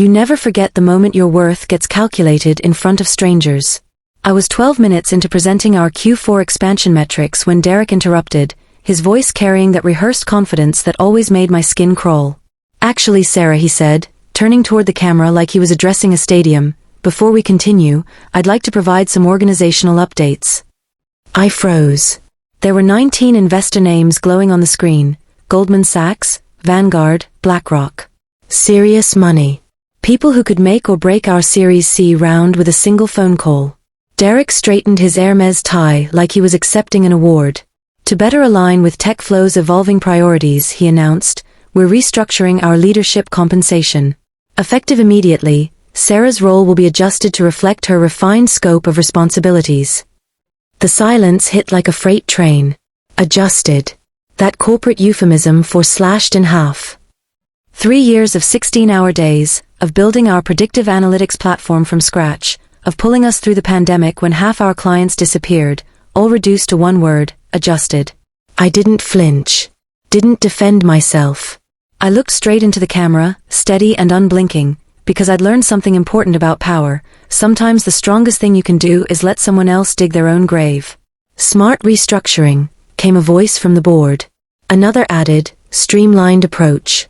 You never forget the moment your worth gets calculated in front of strangers. I was 12 minutes into presenting our Q4 expansion metrics when Derek interrupted, his voice carrying that rehearsed confidence that always made my skin crawl. Actually, Sarah, he said, turning toward the camera like he was addressing a stadium, before we continue, I'd like to provide some organizational updates. I froze. There were 19 investor names glowing on the screen: Goldman Sachs, Vanguard, BlackRock. Serious money. People who could make or break our Series C round with a single phone call. Derek straightened his Hermes tie like he was accepting an award. To better align with TechFlow's evolving priorities, he announced, we're restructuring our leadership compensation. Effective immediately, Sarah's role will be adjusted to reflect her refined scope of responsibilities. The silence hit like a freight train. Adjusted. That corporate euphemism for slashed in half. 3 years of 16-hour days, of building our predictive analytics platform from scratch, of pulling us through the pandemic when half our clients disappeared, all reduced to one word: adjusted. I didn't flinch. Didn't defend myself. I looked straight into the camera, steady and unblinking, because I'd learned something important about power. Sometimes the strongest thing you can do is let someone else dig their own grave. Smart restructuring, came a voice from the board. Another added, streamlined approach.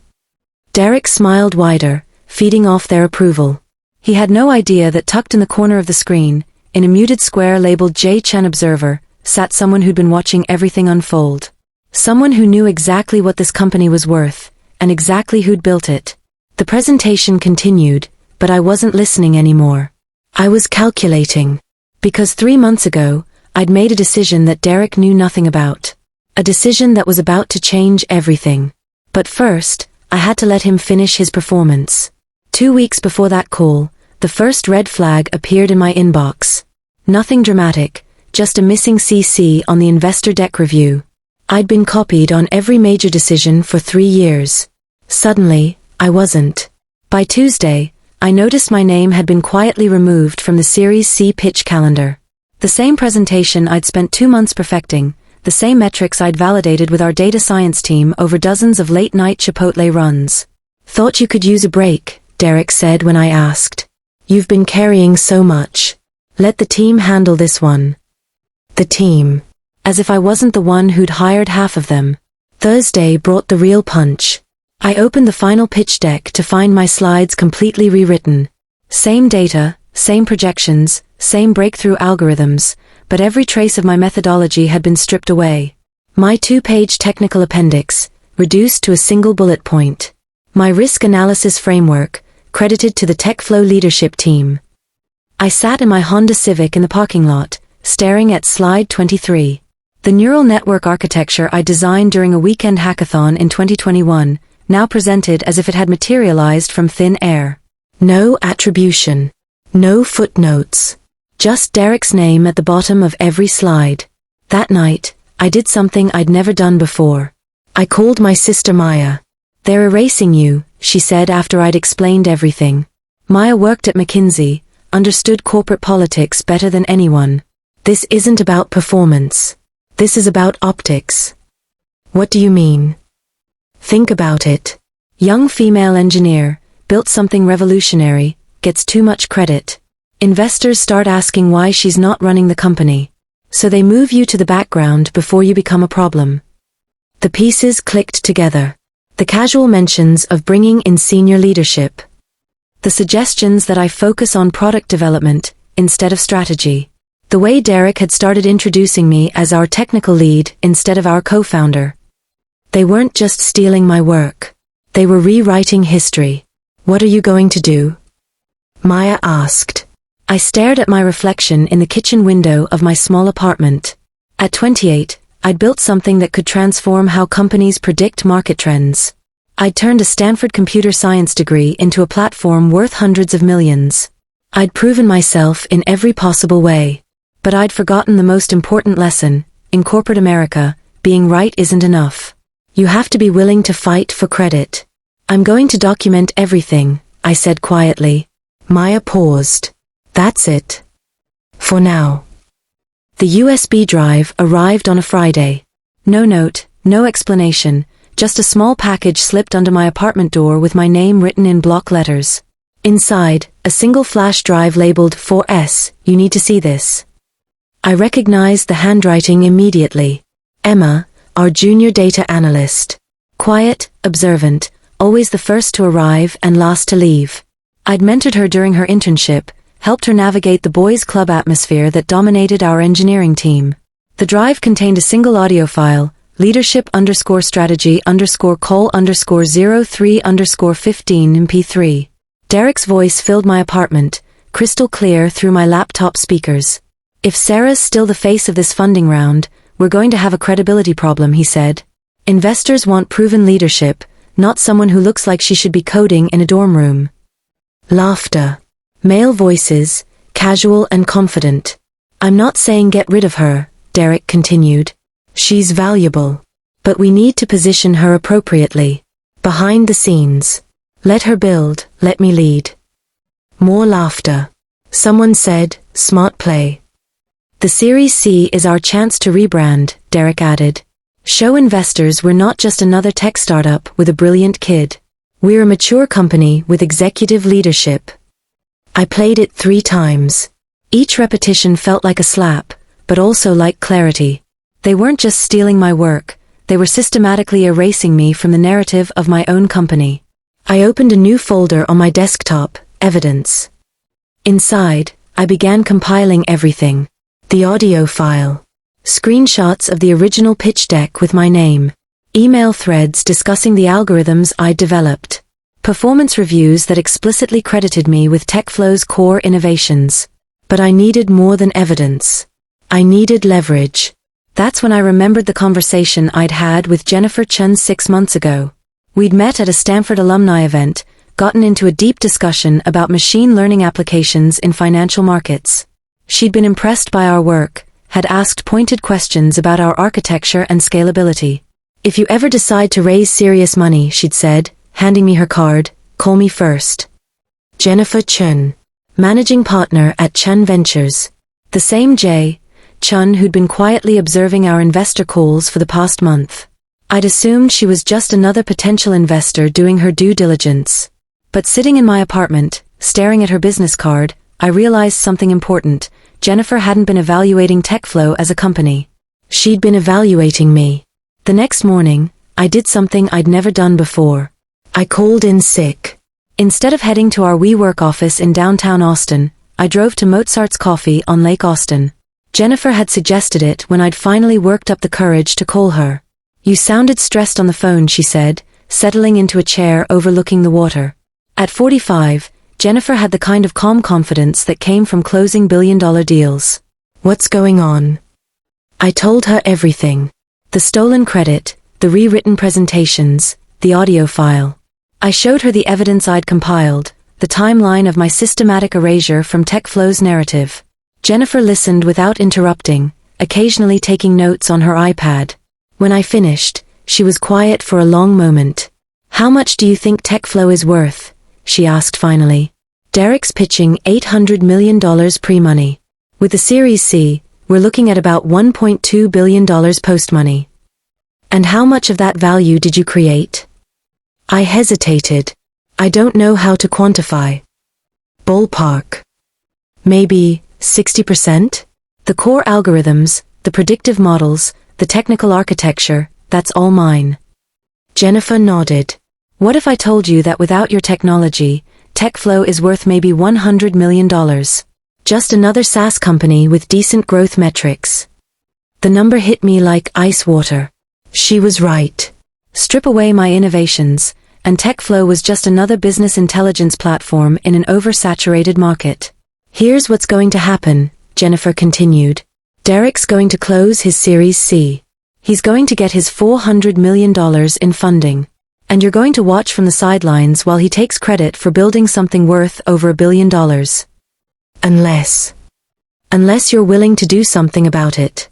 Derek smiled wider, feeding off their approval. He had no idea that tucked in the corner of the screen, in a muted square labeled J. Chen Observer, sat someone who'd been watching everything unfold. Someone who knew exactly what this company was worth, and exactly who'd built it. The presentation continued, but I wasn't listening anymore. I was calculating. Because 3 months ago, I'd made a decision that Derek knew nothing about. A decision that was about to change everything. But first, I had to let him finish his performance. 2 weeks before that call, the first red flag appeared in my inbox. Nothing dramatic, just a missing CC on the investor deck review. I'd been copied on every major decision for 3 years. Suddenly, I wasn't. By Tuesday, I noticed my name had been quietly removed from the Series C pitch calendar. The same presentation I'd spent 2 months perfecting, the same metrics I'd validated with our data science team over dozens of late-night Chipotle runs. Thought you could use a break, Derek said when I asked. You've been carrying so much. Let the team handle this one. The team. As if I wasn't the one who'd hired half of them. Thursday brought the real punch. I opened the final pitch deck to find my slides completely rewritten. Same data, same projections, same breakthrough algorithms, but every trace of my methodology had been stripped away. My 2-page technical appendix, reduced to a single bullet point. My risk analysis framework, credited to the TechFlow leadership team. I sat in my Honda Civic in the parking lot, staring at slide 23. The neural network architecture I designed during a weekend hackathon in 2021, now presented as if it had materialized from thin air. No attribution. No footnotes. Just Derek's name at the bottom of every slide. That night, I did something I'd never done before. I called my sister Maya. They're erasing you, she said after I'd explained everything. Maya worked at McKinsey, understood corporate politics better than anyone. This isn't about performance. This is about optics. What do you mean? Think about it. Young female engineer, built something revolutionary, gets too much credit. Investors start asking why she's not running the company. So they move you to the background before you become a problem. The pieces clicked together. The casual mentions of bringing in senior leadership. The suggestions that I focus on product development, instead of strategy. The way Derek had started introducing me as our technical lead instead of our co-founder. They weren't just stealing my work. They were rewriting history. What are you going to do? Maya asked. I stared at my reflection in the kitchen window of my small apartment. At 28, I'd built something that could transform how companies predict market trends. I'd turned a Stanford computer science degree into a platform worth hundreds of millions. I'd proven myself in every possible way. But I'd forgotten the most important lesson. In corporate America, being right isn't enough. You have to be willing to fight for credit. I'm going to document everything, I said quietly. Maya paused. That's it. For now. The USB drive arrived on a Friday. No note, no explanation, just a small package slipped under my apartment door with my name written in block letters. Inside, a single flash drive labeled 4S, "You need to see this." I recognized the handwriting immediately. Emma, our junior data analyst. Quiet, observant, always the first to arrive and last to leave. I'd mentored her during her internship, helped her navigate the boys' club atmosphere that dominated our engineering team. The drive contained a single audio file, leadership_strategy_call_03_15 MP3. Derek's voice filled my apartment, crystal clear through my laptop speakers. "If Sarah's still the face of this funding round, we're going to have a credibility problem," he said. "Investors want proven leadership, not someone who looks like she should be coding in a dorm room." Laughter. Male voices, casual and confident. "I'm not saying get rid of her," Derek continued. "She's valuable. But we need to position her appropriately. Behind the scenes. Let her build, let me lead." More laughter. Someone said, "Smart play." "The Series C is our chance to rebrand," Derek added. "Show investors we're not just another tech startup with a brilliant kid. We're a mature company with executive leadership." I played it 3 times. Each repetition felt like a slap, but also like clarity. They weren't just stealing my work, they were systematically erasing me from the narrative of my own company. I opened a new folder on my desktop, Evidence. Inside, I began compiling everything. The audio file. Screenshots of the original pitch deck with my name. Email threads discussing the algorithms I'd developed. Performance reviews that explicitly credited me with TechFlow's core innovations. But I needed more than evidence. I needed leverage. That's when I remembered the conversation I'd had with Jennifer Chun 6 months ago. We'd met at a Stanford alumni event, gotten into a deep discussion about machine learning applications in financial markets. She'd been impressed by our work, had asked pointed questions about our architecture and scalability. "If you ever decide to raise serious money," she'd said, handing me her card, "call me first." Jennifer Chun, managing partner at Chun Ventures. The same Chun who'd been quietly observing our investor calls for the past month. I'd assumed she was just another potential investor doing her due diligence. But sitting in my apartment, staring at her business card, I realized something important. Jennifer hadn't been evaluating TechFlow as a company. She'd been evaluating me. The next morning, I did something I'd never done before. I called in sick. Instead of heading to our WeWork office in downtown Austin, I drove to Mozart's Coffee on Lake Austin. Jennifer had suggested it when I'd finally worked up the courage to call her. "You sounded stressed on the phone," she said, settling into a chair overlooking the water. At 45, Jennifer had the kind of calm confidence that came from closing billion-dollar deals. "What's going on?" I told her everything. The stolen credit, the rewritten presentations, the audio file. I showed her the evidence I'd compiled, the timeline of my systematic erasure from TechFlow's narrative. Jennifer listened without interrupting, occasionally taking notes on her iPad. When I finished, she was quiet for a long moment. "How much do you think TechFlow is worth?" she asked finally. "Derek's pitching $800 million pre-money. With the Series C, we're looking at about $1.2 billion post-money. And how much of that value did you create?" I hesitated. "I don't know how to quantify." "Ballpark. Maybe 60%? The core algorithms, the predictive models, the technical architecture, that's all mine." Jennifer nodded. "What if I told you that without your technology, TechFlow is worth maybe $100 million? Just another SaaS company with decent growth metrics." The number hit me like ice water. She was right. Strip away my innovations, and TechFlow was just another business intelligence platform in an oversaturated market. "Here's what's going to happen," Jennifer continued. "Derek's going to close his Series C. He's going to get his $400 million in funding. And you're going to watch from the sidelines while he takes credit for building something worth over $1 billion. Unless you're willing to do something about it."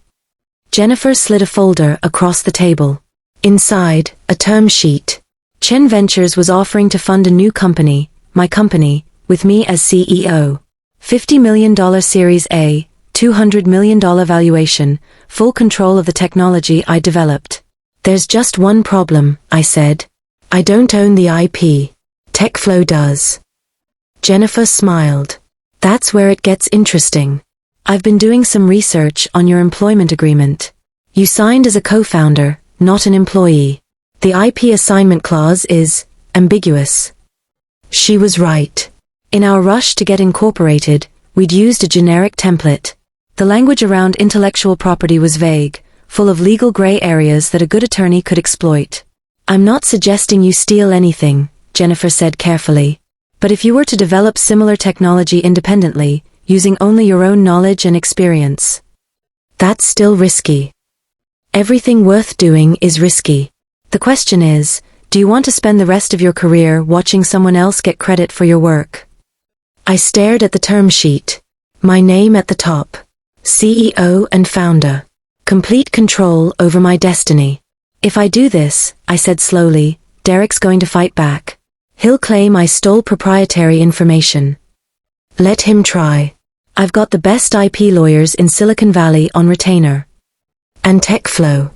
Jennifer slid a folder across the table. Inside, a term sheet. Chun Ventures was offering to fund a new company, my company, with me as CEO. $50 million Series A, $200 million valuation, full control of the technology I developed. "There's just one problem," I said. "I don't own the IP. TechFlow does." Jennifer smiled. That's where it gets interesting. I've been doing some research on your employment agreement. You signed as a co-founder, not an employee. The IP assignment clause is ambiguous. She was right. In our rush to get incorporated, we'd used a generic template. The language around intellectual property was vague, full of legal gray areas that a good attorney could exploit. I'm not suggesting you steal anything, Jennifer said carefully. But if you were to develop similar technology independently, using only your own knowledge and experience, that's still risky. Everything worth doing is risky. The question is, do you want to spend the rest of your career watching someone else get credit for your work? I stared at the term sheet. My name at the top. CEO and founder. Complete control over my destiny. If I do this, I said slowly, Derek's going to fight back. He'll claim I stole proprietary information. Let him try. I've got the best IP lawyers in Silicon Valley on retainer. And tech flow.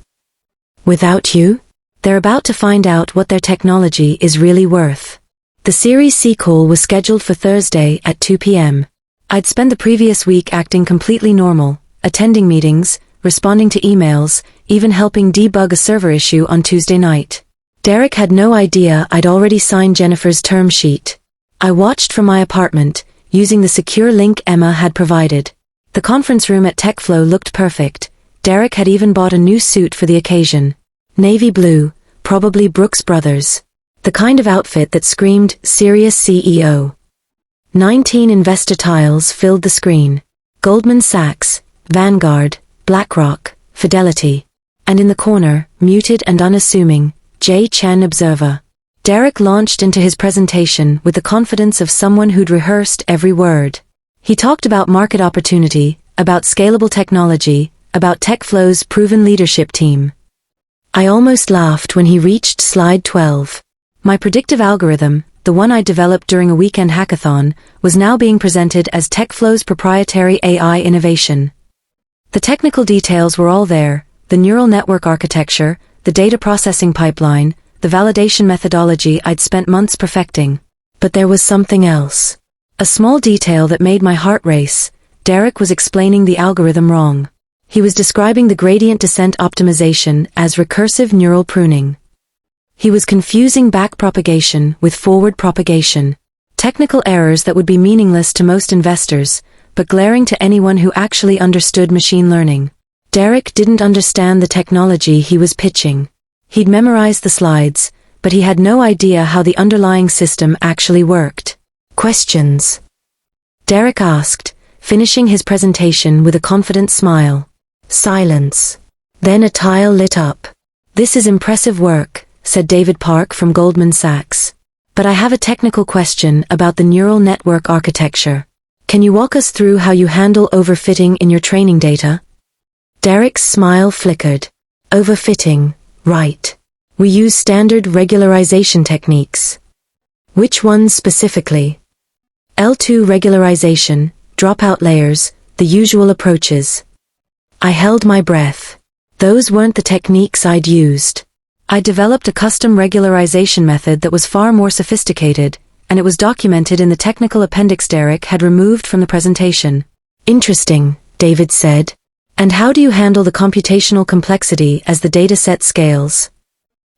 Without you? They're about to find out what their technology is really worth. The Series C call was scheduled for Thursday at 2 p.m. I'd spent the previous week acting completely normal, attending meetings, responding to emails, even helping debug a server issue on Tuesday night. Derek had no idea I'd already signed Jennifer's term sheet. I watched from my apartment, using the secure link Emma had provided. The conference room at TechFlow looked perfect. Derek had even bought a new suit for the occasion. Navy blue, probably Brooks Brothers. The kind of outfit that screamed, serious CEO. 19 investor tiles filled the screen. Goldman Sachs, Vanguard, BlackRock, Fidelity. And in the corner, muted and unassuming, J. Chen Observer. Derek launched into his presentation with the confidence of someone who'd rehearsed every word. He talked about market opportunity, about scalable technology, about TechFlow's proven leadership team. I almost laughed when he reached slide 12. My predictive algorithm, the one I developed during a weekend hackathon, was now being presented as TechFlow's proprietary AI innovation. The technical details were all there, the neural network architecture, the data processing pipeline, the validation methodology I'd spent months perfecting. But there was something else. A small detail that made my heart race. Derek was explaining the algorithm wrong. He was describing the gradient descent optimization as recursive neural pruning. He was confusing backpropagation with forward propagation. Technical errors that would be meaningless to most investors, but glaring to anyone who actually understood machine learning. Derek didn't understand the technology he was pitching. He'd memorized the slides, but he had no idea how the underlying system actually worked. Questions? Derek asked, finishing his presentation with a confident smile. Silence. Then a tile lit up. This is impressive work, said David Park from Goldman Sachs. But I have a technical question about the neural network architecture. Can you walk us through how you handle overfitting in your training data? Derek's smile flickered. Overfitting, right. We use standard regularization techniques. Which ones specifically? L2 regularization, dropout layers, the usual approaches. I held my breath. Those weren't the techniques I'd used. I developed a custom regularization method that was far more sophisticated, and it was documented in the technical appendix Derek had removed from the presentation. Interesting, David said. And how do you handle the computational complexity as the dataset scales?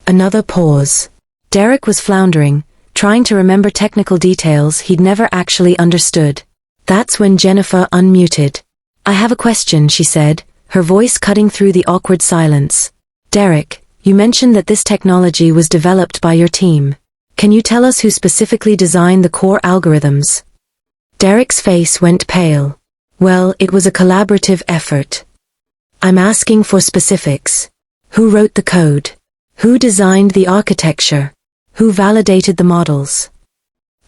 Another pause. Derek was floundering, trying to remember technical details he'd never actually understood. That's when Jennifer unmuted. I have a question, she said, her voice cutting through the awkward silence. Derek, you mentioned that this technology was developed by your team. Can you tell us who specifically designed the core algorithms? Derek's face went pale. Well, it was a collaborative effort. I'm asking for specifics. Who wrote the code? Who designed the architecture? Who validated the models?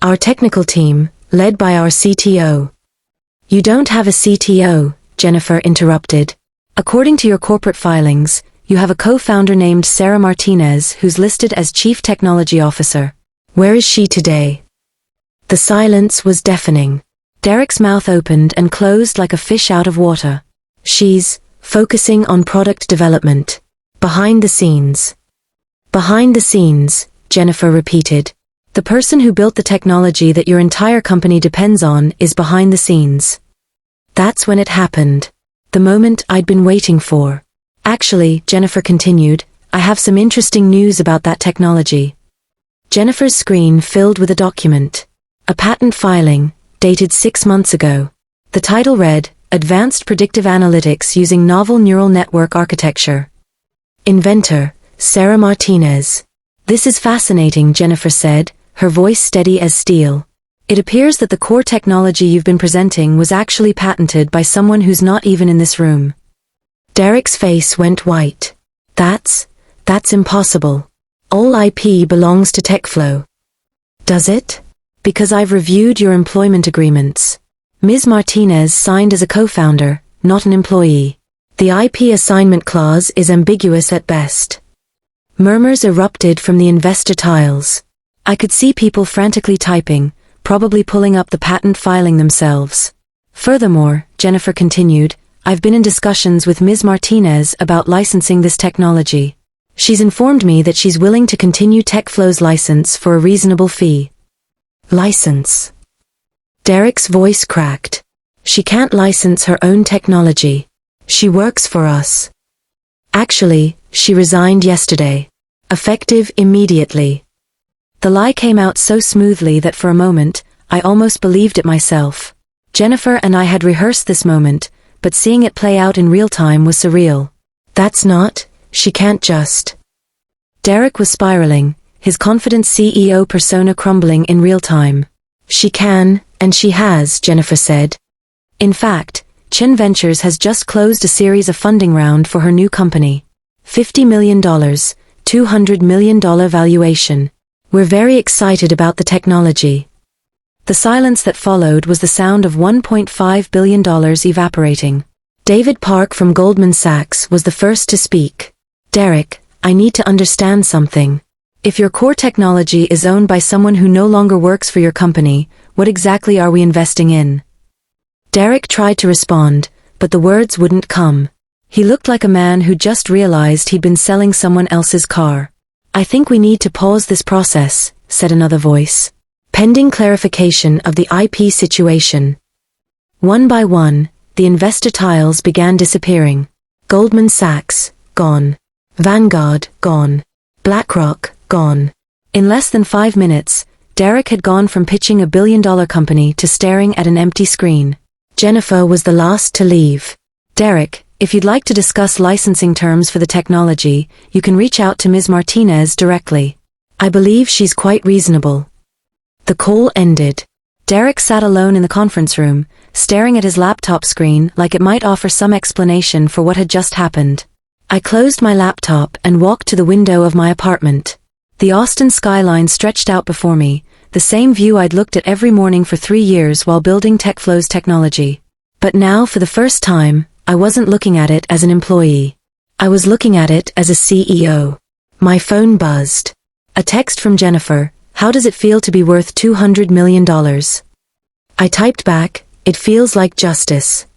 Our technical team, led by our CTO. You don't have a CTO, Jennifer interrupted. According to your corporate filings, you have a co-founder named Sarah Martinez who's listed as Chief Technology Officer. Where is she today? The silence was deafening. Derek's mouth opened and closed like a fish out of water. She's focusing on product development. Behind the scenes. Behind the scenes, Jennifer repeated. The person who built the technology that your entire company depends on is behind the scenes. That's when it happened. The moment I'd been waiting for. Actually, Jennifer continued, I have some interesting news about that technology. Jennifer's screen filled with a document. A patent filing, dated 6 months ago. The title read, Advanced Predictive Analytics Using Novel Neural Network Architecture. Inventor, Sarah Martinez. This is fascinating, Jennifer said, her voice steady as steel. It appears that the core technology you've been presenting was actually patented by someone who's not even in this room. Derek's face went white. That's impossible. All IP belongs to TechFlow. Does it? Because I've reviewed your employment agreements. Ms. Martinez signed as a co-founder, not an employee. The IP assignment clause is ambiguous at best. Murmurs erupted from the investor tiles. I could see people frantically typing, probably pulling up the patent filing themselves. Furthermore, Jennifer continued, I've been in discussions with Ms. Martinez about licensing this technology. She's informed me that she's willing to continue TechFlow's license for a reasonable fee. License. Derek's voice cracked. She can't license her own technology. She works for us. Actually, she resigned yesterday. Effective immediately. The lie came out so smoothly that for a moment, I almost believed it myself. Jennifer and I had rehearsed this moment, but seeing it play out in real time was surreal. She can't just. Derek was spiraling, his confident CEO persona crumbling in real time. She can, and she has, Jennifer said. In fact, Chen Ventures has just closed a series of funding round for her new company. $50 million, $200 million valuation. We're very excited about the technology. The silence that followed was the sound of $1.5 billion evaporating. David Park from Goldman Sachs was the first to speak. Derek, I need to understand something. If your core technology is owned by someone who no longer works for your company, what exactly are we investing in? Derek tried to respond, but the words wouldn't come. He looked like a man who just realized he'd been selling someone else's car. I think we need to pause this process, said another voice. Pending clarification of the IP situation. One by one, the investor tiles began disappearing. Goldman Sachs, gone. Vanguard, gone. BlackRock, gone. In less than 5 minutes, Derek had gone from pitching a billion-dollar company to staring at an empty screen. Jennifer was the last to leave. Derek, if you'd like to discuss licensing terms for the technology, you can reach out to Ms. Martinez directly. I believe she's quite reasonable. The call ended. Derek sat alone in the conference room, staring at his laptop screen like it might offer some explanation for what had just happened. I closed my laptop and walked to the window of my apartment. The Austin skyline stretched out before me, the same view I'd looked at every morning for 3 years while building TechFlow's technology. But now, for the first time, I wasn't looking at it as an employee. I was looking at it as a CEO. My phone buzzed. A text from Jennifer, how does it feel to be worth $200 million? I typed back, it feels like justice.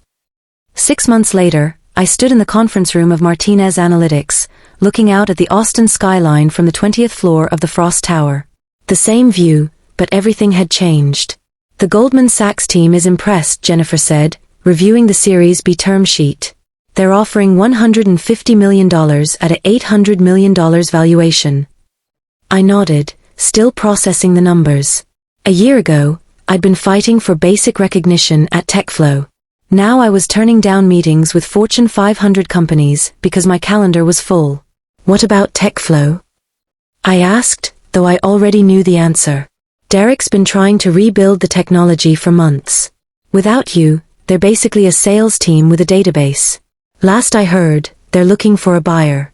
6 months later, I stood in the conference room of Martinez Analytics, looking out at the Austin skyline from the 20th floor of the Frost Tower. The same view, but everything had changed. The Goldman Sachs team is impressed, Jennifer said, reviewing the Series B term sheet. They're offering $150 million at a $800 million valuation. I nodded, still processing the numbers. A year ago, I'd been fighting for basic recognition at TechFlow. Now I was turning down meetings with Fortune 500 companies because my calendar was full. What about TechFlow? I asked, though I already knew the answer. Derek's been trying to rebuild the technology for months. Without you, they're basically a sales team with a database. Last I heard, they're looking for a buyer.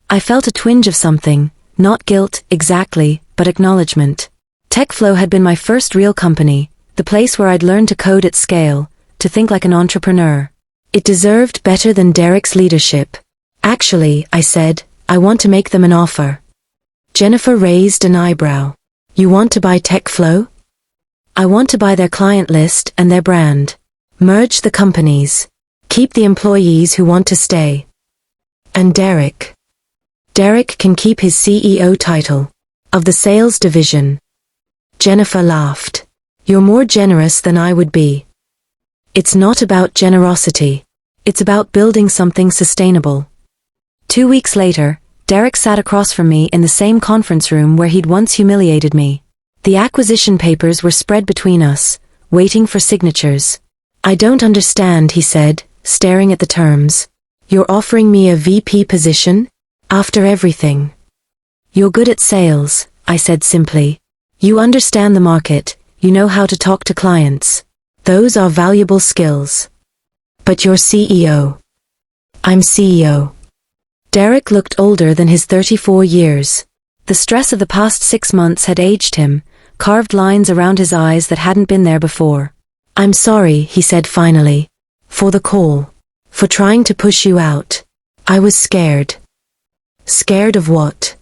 I felt a twinge of something, not guilt, exactly, but acknowledgement. TechFlow had been my first real company, the place where I'd learned to code at scale, to think like an entrepreneur. It deserved better than Derek's leadership. Actually, I said, I want to make them an offer. Jennifer raised an eyebrow. You want to buy TechFlow? I want to buy their client list and their brand. Merge the companies. Keep the employees who want to stay. And Derek. Derek can keep his CEO title. Of the sales division. Jennifer laughed. You're more generous than I would be. It's not about generosity. It's about building something sustainable. 2 weeks later, Derek sat across from me in the same conference room where he'd once humiliated me. The acquisition papers were spread between us, waiting for signatures. I don't understand, he said, staring at the terms. You're offering me a VP position? After everything. You're good at sales, I said simply. You understand the market, you know how to talk to clients. Those are valuable skills. But you're CEO. I'm CEO. Derek looked older than his 34 years. The stress of the past 6 months had aged him, carved lines around his eyes that hadn't been there before. I'm sorry, he said finally. For the call. For trying to push you out. I was scared. Scared of what?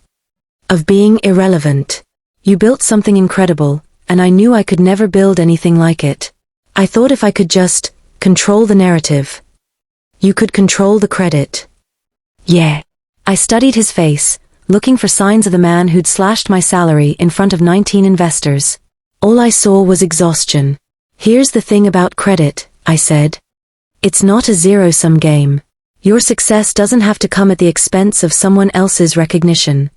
Of being irrelevant. You built something incredible, and I knew I could never build anything like it. I thought if I could just control the narrative. You could control the credit. Yeah. I studied his face, looking for signs of the man who'd slashed my salary in front of 19 investors. All I saw was exhaustion. Here's the thing about credit, I said. It's not a zero-sum game. Your success doesn't have to come at the expense of someone else's recognition.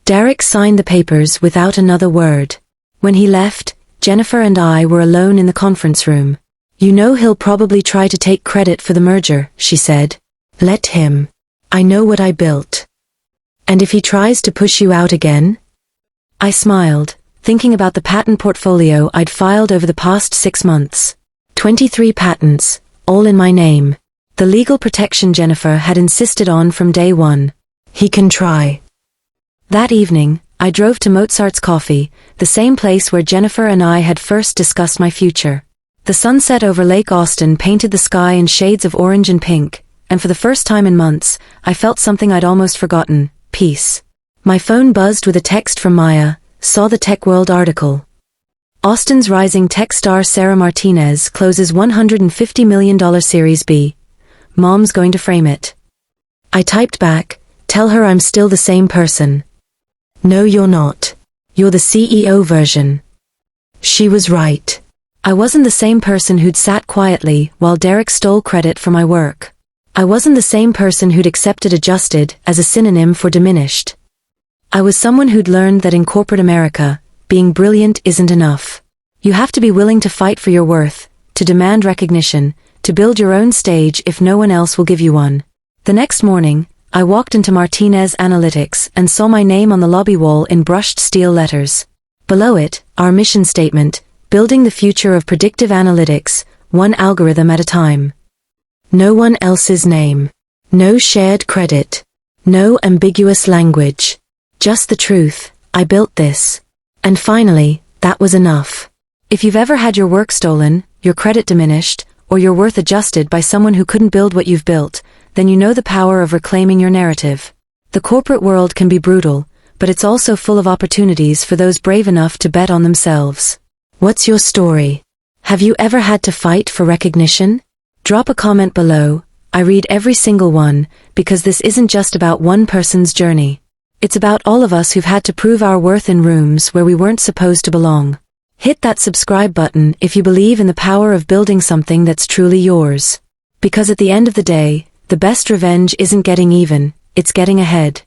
Derek signed the papers without another word. When he left, Jennifer and I were alone in the conference room. You know he'll probably try to take credit for the merger, she said. Let him. I know what I built. And if he tries to push you out again? I smiled, thinking about the patent portfolio I'd filed over the past 6 months. 23 patents, all in my name. The legal protection Jennifer had insisted on from day one. He can try. That evening, I drove to Mozart's Coffee, the same place where Jennifer and I had first discussed my future. The sunset over Lake Austin painted the sky in shades of orange and pink, and for the first time in months, I felt something I'd almost forgotten, peace. My phone buzzed with a text from Maya, saw the Tech World article. Austin's rising tech star Sarah Martinez closes $150 million Series B. Mom's going to frame it. I typed back, tell her I'm still the same person. No, you're not. You're the CEO version. She was right. I wasn't the same person who'd sat quietly while Derek stole credit for my work. I wasn't the same person who'd accepted adjusted as a synonym for diminished. I was someone who'd learned that in corporate America, being brilliant isn't enough. You have to be willing to fight for your worth, to demand recognition, to build your own stage if no one else will give you one. The next morning, I walked into Martinez Analytics and saw my name on the lobby wall in brushed steel letters. Below it, our mission statement, building the future of predictive analytics, one algorithm at a time. No one else's name. No shared credit. No ambiguous language. Just the truth, I built this. And finally, that was enough. If you've ever had your work stolen, your credit diminished, or your worth adjusted by someone who couldn't build what you've built, then you know the power of reclaiming your narrative. The corporate world can be brutal, but it's also full of opportunities for those brave enough to bet on themselves. What's your story? Have you ever had to fight for recognition? Drop a comment below. I read every single one, because this isn't just about one person's journey. It's about all of us who've had to prove our worth in rooms where we weren't supposed to belong. Hit that subscribe button if you believe in the power of building something that's truly yours. Because at the end of the day, the best revenge isn't getting even, it's getting ahead.